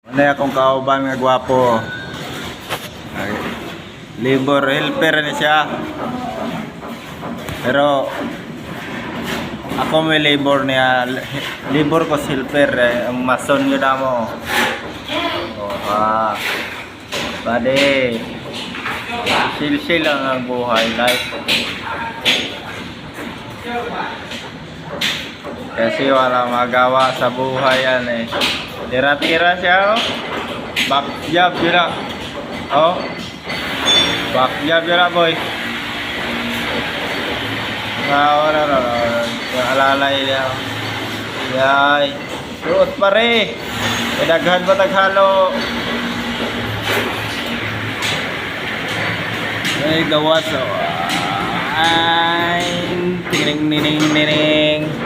Ano akong kauban nga gwapo. Labor helper ni siya. Pero ako may labor niya. Labor ko helper. Ang mason yun na mo. Oh, Bade. Sil lang ang buhay. Life. Kasi wala magawa sa buhay yan eh. Tira-tira siya oh. Back job yun na. Oh. Back job yun na boy. Wala. Alalay niya. Yay. Suot pa rin. Daghan ba taghalo? Ay gawas oh. Ay. Tining.